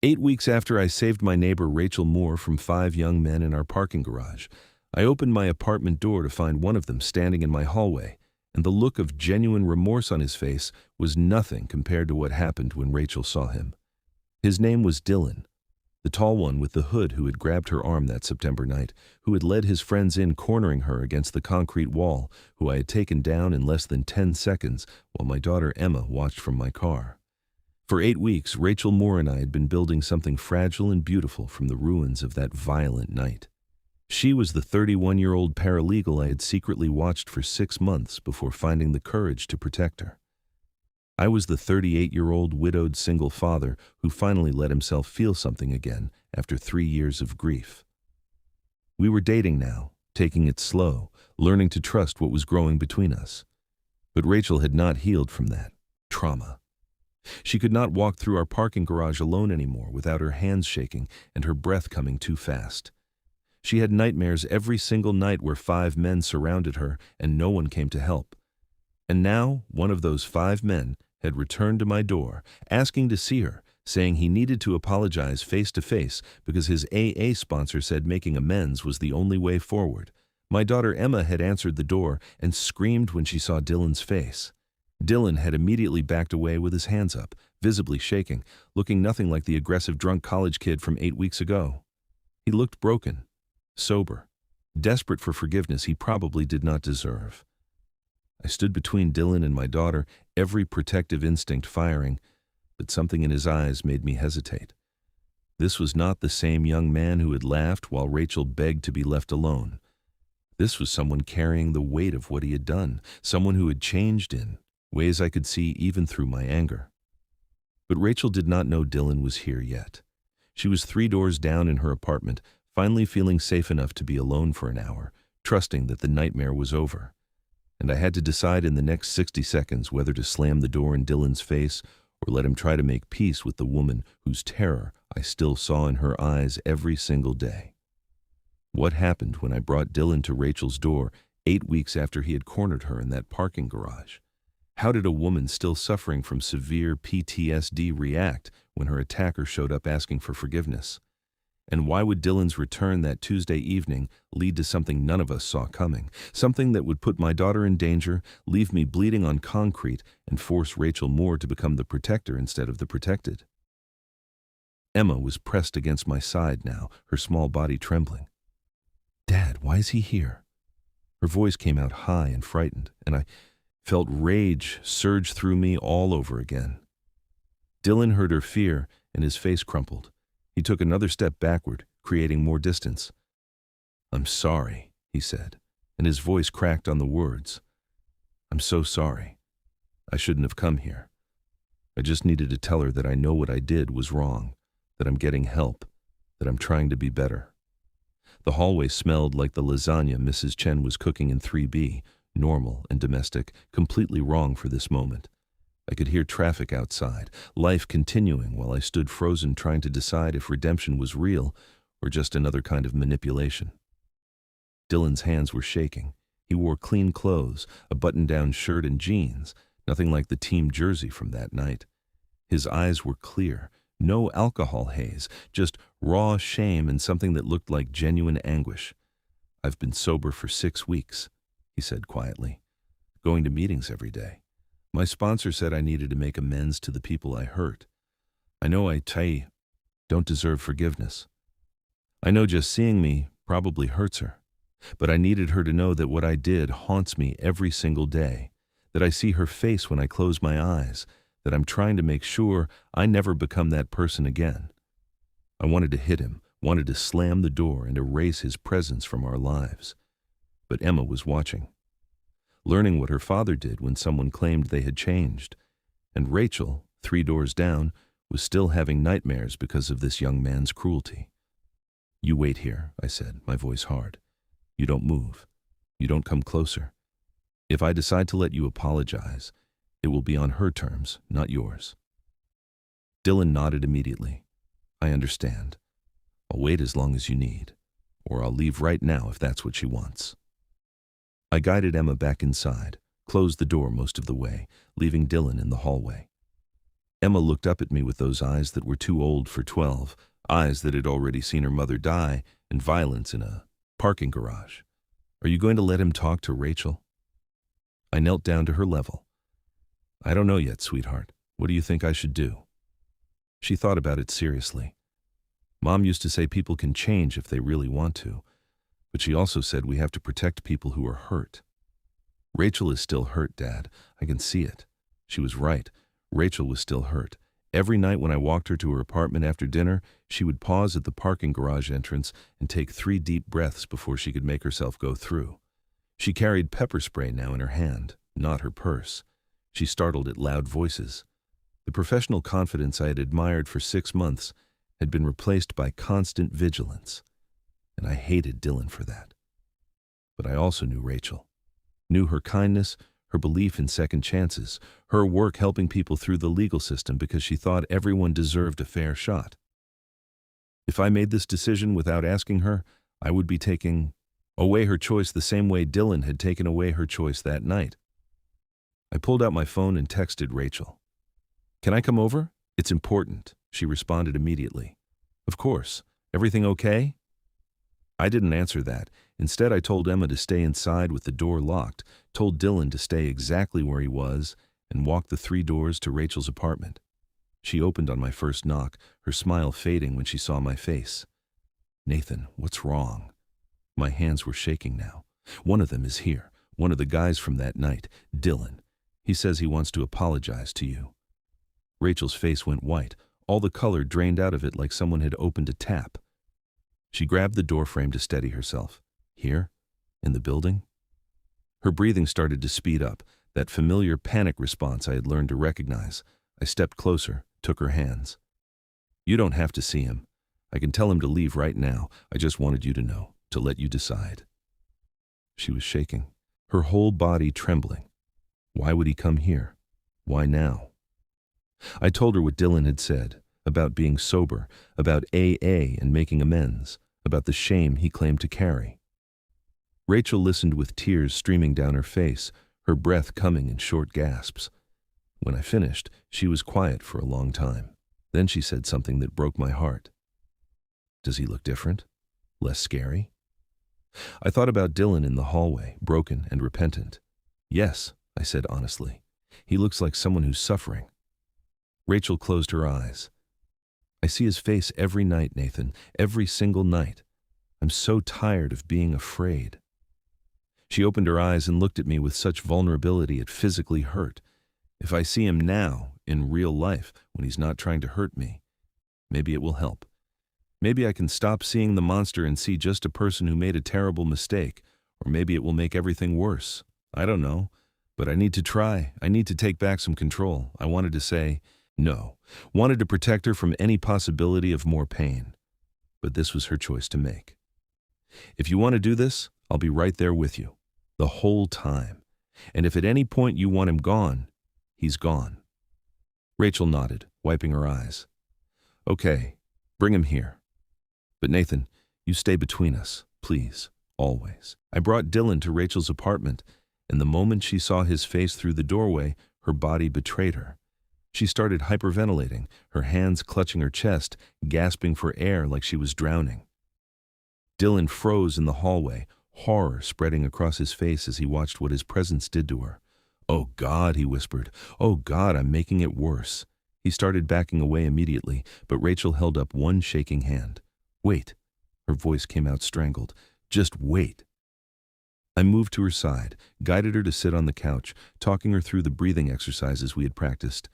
8 weeks after I saved my neighbor Rachel Moore from 5 young men in our parking garage, I opened my apartment door to find one of them standing in my hallway, and the look of genuine remorse on his face was nothing compared to what happened when Rachel saw him. His name was Dylan, the tall one with the hood who had grabbed her arm that September night, who had led his friends in, cornering her against the concrete wall, who I had taken down in less than 10 seconds while my daughter Emma watched from my car. For 8 weeks, Rachel Moore and I had been building something fragile and beautiful from the ruins of that violent night. She was the 31-year-old paralegal I had secretly watched for 6 months before finding the courage to protect her. I was the 38-year-old widowed single father who finally let himself feel something again after 3 years of grief. We were dating now, taking it slow, learning to trust what was growing between us. But Rachel had not healed from that trauma. She could not walk through our parking garage alone anymore without her hands shaking and her breath coming too fast. She had nightmares every single night where 5 men surrounded her and no one came to help. And now one of those 5 men had returned to my door, asking to see her, saying he needed to apologize face to face because his AA sponsor said making amends was the only way forward. My daughter Emma had answered the door and screamed when she saw Dylan's face. Dylan had immediately backed away with his hands up, visibly shaking, looking nothing like the aggressive drunk college kid from 8 weeks ago. He looked broken, sober, desperate for forgiveness he probably did not deserve. I stood between Dylan and my daughter, every protective instinct firing, but something in his eyes made me hesitate. This was not the same young man who had laughed while Rachel begged to be left alone. This was someone carrying the weight of what he had done, someone who had changed in ways I could see even through my anger. But Rachel did not know Dylan was here yet. She was 3 doors down in her apartment, finally feeling safe enough to be alone for an hour, trusting that the nightmare was over. And I had to decide in the next 60 seconds whether to slam the door in Dylan's face or let him try to make peace with the woman whose terror I still saw in her eyes every single day. What happened when I brought Dylan to Rachel's door 8 weeks after he had cornered her in that parking garage? How did a woman still suffering from severe PTSD react when her attacker showed up asking for forgiveness? And why would Dylan's return that Tuesday evening lead to something none of us saw coming, something that would put my daughter in danger, leave me bleeding on concrete, and force Rachel Moore to become the protector instead of the protected? Emma was pressed against my side now, her small body trembling. "Dad, why is he here?" Her voice came out high and frightened, and I felt rage surge through me all over again. Dylan heard her fear, and his face crumpled. He took another step backward, creating more distance. "I'm sorry," he said, and his voice cracked on the words. "I'm so sorry. I shouldn't have come here. I just needed to tell her that I know what I did was wrong, that I'm getting help, that I'm trying to be better." The hallway smelled like the lasagna Mrs. Chen was cooking in 3B, normal and domestic, completely wrong for this moment. I could hear traffic outside, life continuing while I stood frozen trying to decide if redemption was real or just another kind of manipulation. Dylan's hands were shaking. He wore clean clothes, a button-down shirt and jeans, nothing like the team jersey from that night. His eyes were clear, no alcohol haze, just raw shame and something that looked like genuine anguish. "I've been sober for 6 weeks. He said quietly, "going to meetings every day. My sponsor said I needed to make amends to the people I hurt. I know I don't deserve forgiveness. I know just seeing me probably hurts her. But I needed her to know that what I did haunts me every single day, that I see her face when I close my eyes, that I'm trying to make sure I never become that person again." I wanted to hit him, wanted to slam the door and erase his presence from our lives. But Emma was watching, learning what her father did when someone claimed they had changed. And Rachel, 3 doors down, was still having nightmares because of this young man's cruelty. "You wait here," I said, my voice hard. "You don't move. You don't come closer. If I decide to let you apologize, it will be on her terms, not yours." Dylan nodded immediately. "I understand. I'll wait as long as you need, or I'll leave right now if that's what she wants." I guided Emma back inside, closed the door most of the way, leaving Dylan in the hallway. Emma looked up at me with those eyes that were too old for 12, eyes that had already seen her mother die in violence in a parking garage. Are you going to let him talk to Rachel? I knelt down to her level. I don't know yet, sweetheart. What do you think I should do? She thought about it seriously. Mom used to say people can change if they really want to, but she also said we have to protect people who are hurt. Rachel is still hurt, Dad. I can see it. She was right. Rachel was still hurt. Every night when I walked her to her apartment after dinner, she would pause at the parking garage entrance and take 3 deep breaths before she could make herself go through. She carried pepper spray now in her hand, not her purse. She startled at loud voices. The professional confidence I had admired for 6 months had been replaced by constant vigilance, and I hated Dylan for that. But I also knew Rachel. Knew her kindness, her belief in second chances, her work helping people through the legal system because she thought everyone deserved a fair shot. If I made this decision without asking her, I would be taking away her choice the same way Dylan had taken away her choice that night. I pulled out my phone and texted Rachel. "Can I come over? It's important," she responded immediately. "Of course. Everything okay?" I didn't answer that. Instead, I told Emma to stay inside with the door locked, told Dylan to stay exactly where he was, and walked the 3 doors to Rachel's apartment. She opened on my first knock, her smile fading when she saw my face. "Nathan, what's wrong?" My hands were shaking now. "One of them is here, one of the guys from that night, Dylan. He says he wants to apologize to you." Rachel's face went white, all the color drained out of it like someone had opened a tap. She grabbed the doorframe to steady herself. "Here? In the building?" Her breathing started to speed up, that familiar panic response I had learned to recognize. I stepped closer, took her hands. "You don't have to see him. I can tell him to leave right now. I just wanted you to know, to let you decide." She was shaking, her whole body trembling. Why would he come here? Why now? I told her what Dylan had said, about being sober, about AA and making amends, about the shame he claimed to carry. Rachel listened with tears streaming down her face, her breath coming in short gasps. When I finished, she was quiet for a long time. Then she said something that broke my heart. "Does he look different? Less scary?" I thought about Dylan in the hallway, broken and repentant. "Yes," I said honestly. "He looks like someone who's suffering." Rachel closed her eyes. "I see his face every night, Nathan, every single night. I'm so tired of being afraid." She opened her eyes and looked at me with such vulnerability it physically hurt. If I see him now, in real life, when he's not trying to hurt me, maybe it will help. Maybe I can stop seeing the monster and see just a person who made a terrible mistake, or maybe it will make everything worse. I don't know, but I need to try. I need to take back some control. I wanted to say no, wanted to protect her from any possibility of more pain. But this was her choice to make. "If you want to do this, I'll be right there with you, the whole time. And if at any point you want him gone, he's gone." Rachel nodded, wiping her eyes. "Okay, bring him here. But Nathan, you stay between us, please, always." I brought Dylan to Rachel's apartment, and the moment she saw his face through the doorway, her body betrayed her. She started hyperventilating, her hands clutching her chest, gasping for air like she was drowning. Dylan froze in the hallway, horror spreading across his face as he watched what his presence did to her. "Oh God," he whispered. "Oh God, I'm making it worse." He started backing away immediately, but Rachel held up one shaking hand. "Wait." Her voice came out strangled. "Just wait." I moved to her side, guided her to sit on the couch, talking her through the breathing exercises we had practiced.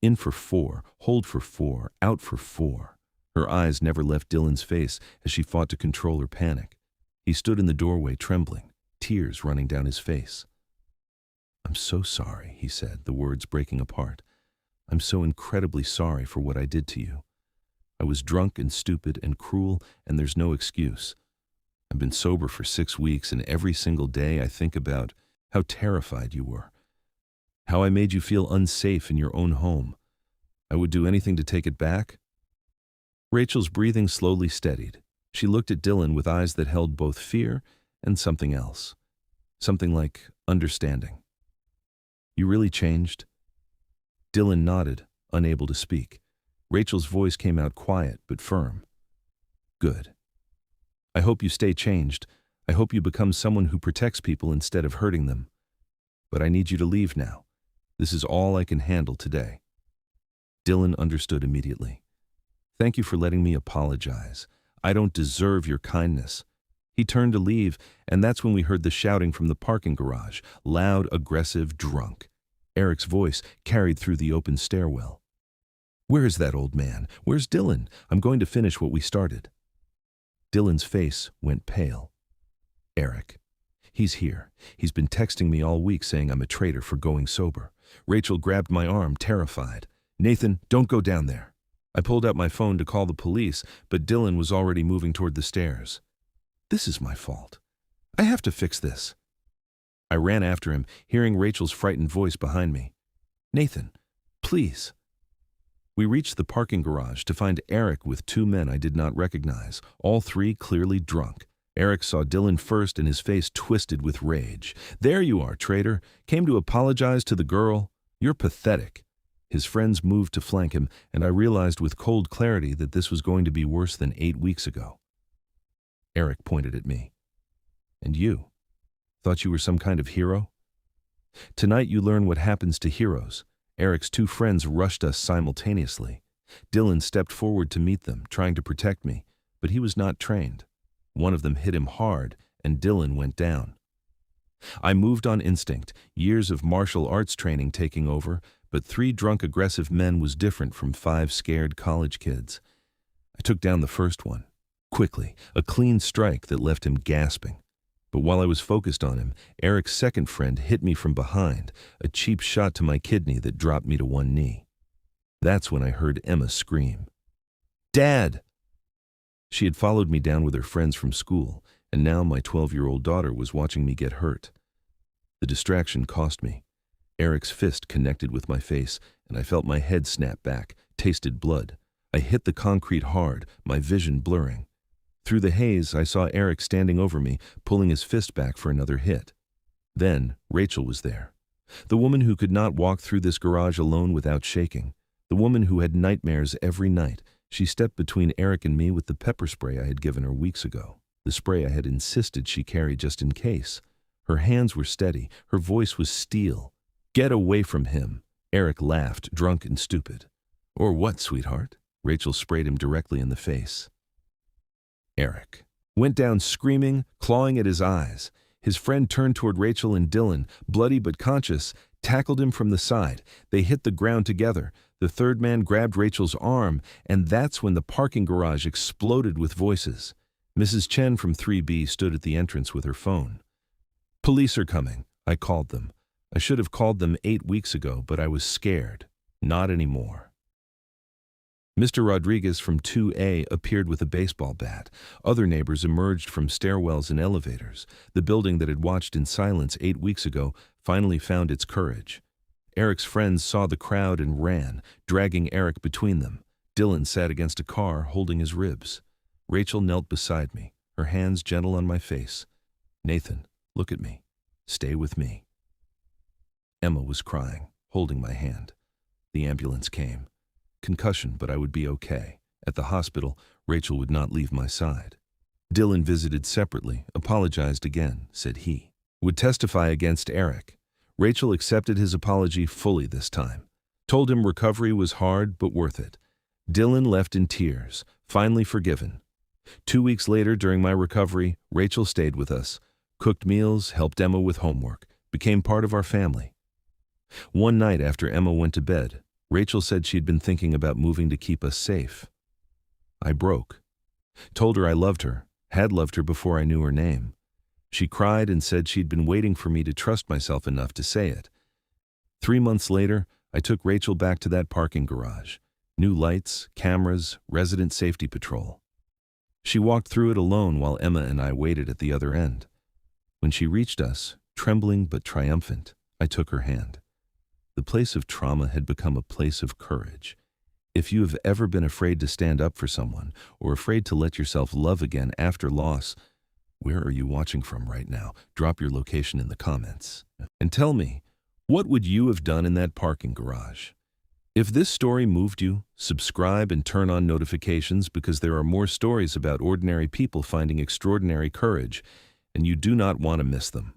In for 4, hold for 4, out for 4. Her eyes never left Dylan's face as she fought to control her panic. He stood in the doorway trembling, tears running down his face. "I'm so sorry," he said, the words breaking apart. "I'm so incredibly sorry for what I did to you. I was drunk and stupid and cruel, and there's no excuse. I've been sober for 6 weeks, and every single day I think about how terrified you were, how I made you feel unsafe in your own home. I would do anything to take it back." Rachel's breathing slowly steadied. She looked at Dylan with eyes that held both fear and something else. Something like understanding. "You really changed?" Dylan nodded, unable to speak. Rachel's voice came out quiet but firm. Good. I hope you stay changed. I hope you become someone who protects people instead of hurting them. But I need you to leave now. This is all I can handle today. Dylan understood immediately. Thank you for letting me apologize. I don't deserve your kindness. He turned to leave, and that's when we heard the shouting from the parking garage, loud, aggressive, drunk. Eric's voice carried through the open stairwell. Where is that old man? Where's Dylan? I'm going to finish what we started. Dylan's face went pale. Eric. He's here. He's been texting me all week saying I'm a traitor for going sober. Rachel grabbed my arm, terrified. Nathan, don't go down there. I pulled out my phone to call the police, but Dylan was already moving toward the stairs. This is my fault. I have to fix this. I ran after him, hearing Rachel's frightened voice behind me. Nathan, please. We reached the parking garage to find Eric with two men I did not recognize, all three clearly drunk. Eric saw Dylan first and his face twisted with rage. There you are, traitor. Came to apologize to the girl. You're pathetic. His friends moved to flank him, and I realized with cold clarity that this was going to be worse than 8 weeks ago. Eric pointed at me. And you? Thought you were some kind of hero? Tonight you learn what happens to heroes. Eric's two friends rushed us simultaneously. Dylan stepped forward to meet them, trying to protect me, but he was not trained. One of them hit him hard, and Dylan went down. I moved on instinct, years of martial arts training taking over, but 3 drunk aggressive men was different from 5 scared college kids. I took down the first one. Quickly, a clean strike that left him gasping. But while I was focused on him, Eric's second friend hit me from behind, a cheap shot to my kidney that dropped me to one knee. That's when I heard Emma scream. Dad! She had followed me down with her friends from school, and now my 12-year-old daughter was watching me get hurt. The distraction cost me. Eric's fist connected with my face, and I felt my head snap back, tasted blood. I hit the concrete hard, my vision blurring. Through the haze, I saw Eric standing over me, pulling his fist back for another hit. Then, Rachel was there. The woman who could not walk through this garage alone without shaking. The woman who had nightmares every night. She stepped between Eric and me with the pepper spray I had given her weeks ago. The spray I had insisted she carry just in case. Her hands were steady. Her voice was steel. Get away from him. Eric laughed, drunk and stupid. Or what, sweetheart? Rachel sprayed him directly in the face. Eric went down screaming, clawing at his eyes. His friend turned toward Rachel, and Dylan, bloody but conscious, tackled him from the side. They hit the ground together. The third man grabbed Rachel's arm, and that's when the parking garage exploded with voices. Mrs. Chen from 3B stood at the entrance with her phone. Police are coming, I called them. I should have called them 8 weeks ago, but I was scared. Not anymore. Mr. Rodriguez from 2A appeared with a baseball bat. Other neighbors emerged from stairwells and elevators. The building that had watched in silence 8 weeks ago finally found its courage. Eric's friends saw the crowd and ran, dragging Eric between them. Dylan sat against a car, holding his ribs. Rachel knelt beside me, her hands gentle on my face. Nathan, look at me. Stay with me. Emma was crying, holding my hand. The ambulance came. Concussion, but I would be okay. At the hospital, Rachel would not leave my side. Dylan visited separately, apologized again, said he would testify against Eric. Rachel accepted his apology fully this time. Told him recovery was hard, but worth it. Dylan left in tears, finally forgiven. 2 weeks later, during my recovery, Rachel stayed with us, cooked meals, helped Emma with homework, became part of our family. One night after Emma went to bed, Rachel said she'd been thinking about moving to keep us safe. I broke. Told her I loved her, had loved her before I knew her name. She cried and said she'd been waiting for me to trust myself enough to say it. 3 months later, I took Rachel back to that parking garage. New lights, cameras, resident safety patrol. She walked through it alone while Emma and I waited at the other end. When she reached us, trembling but triumphant, I took her hand. The place of trauma had become a place of courage. If you have ever been afraid to stand up for someone, or afraid to let yourself love again after loss, where are you watching from right now? Drop your location in the comments. And tell me, what would you have done in that parking garage? If this story moved you, subscribe and turn on notifications because there are more stories about ordinary people finding extraordinary courage, and you do not want to miss them.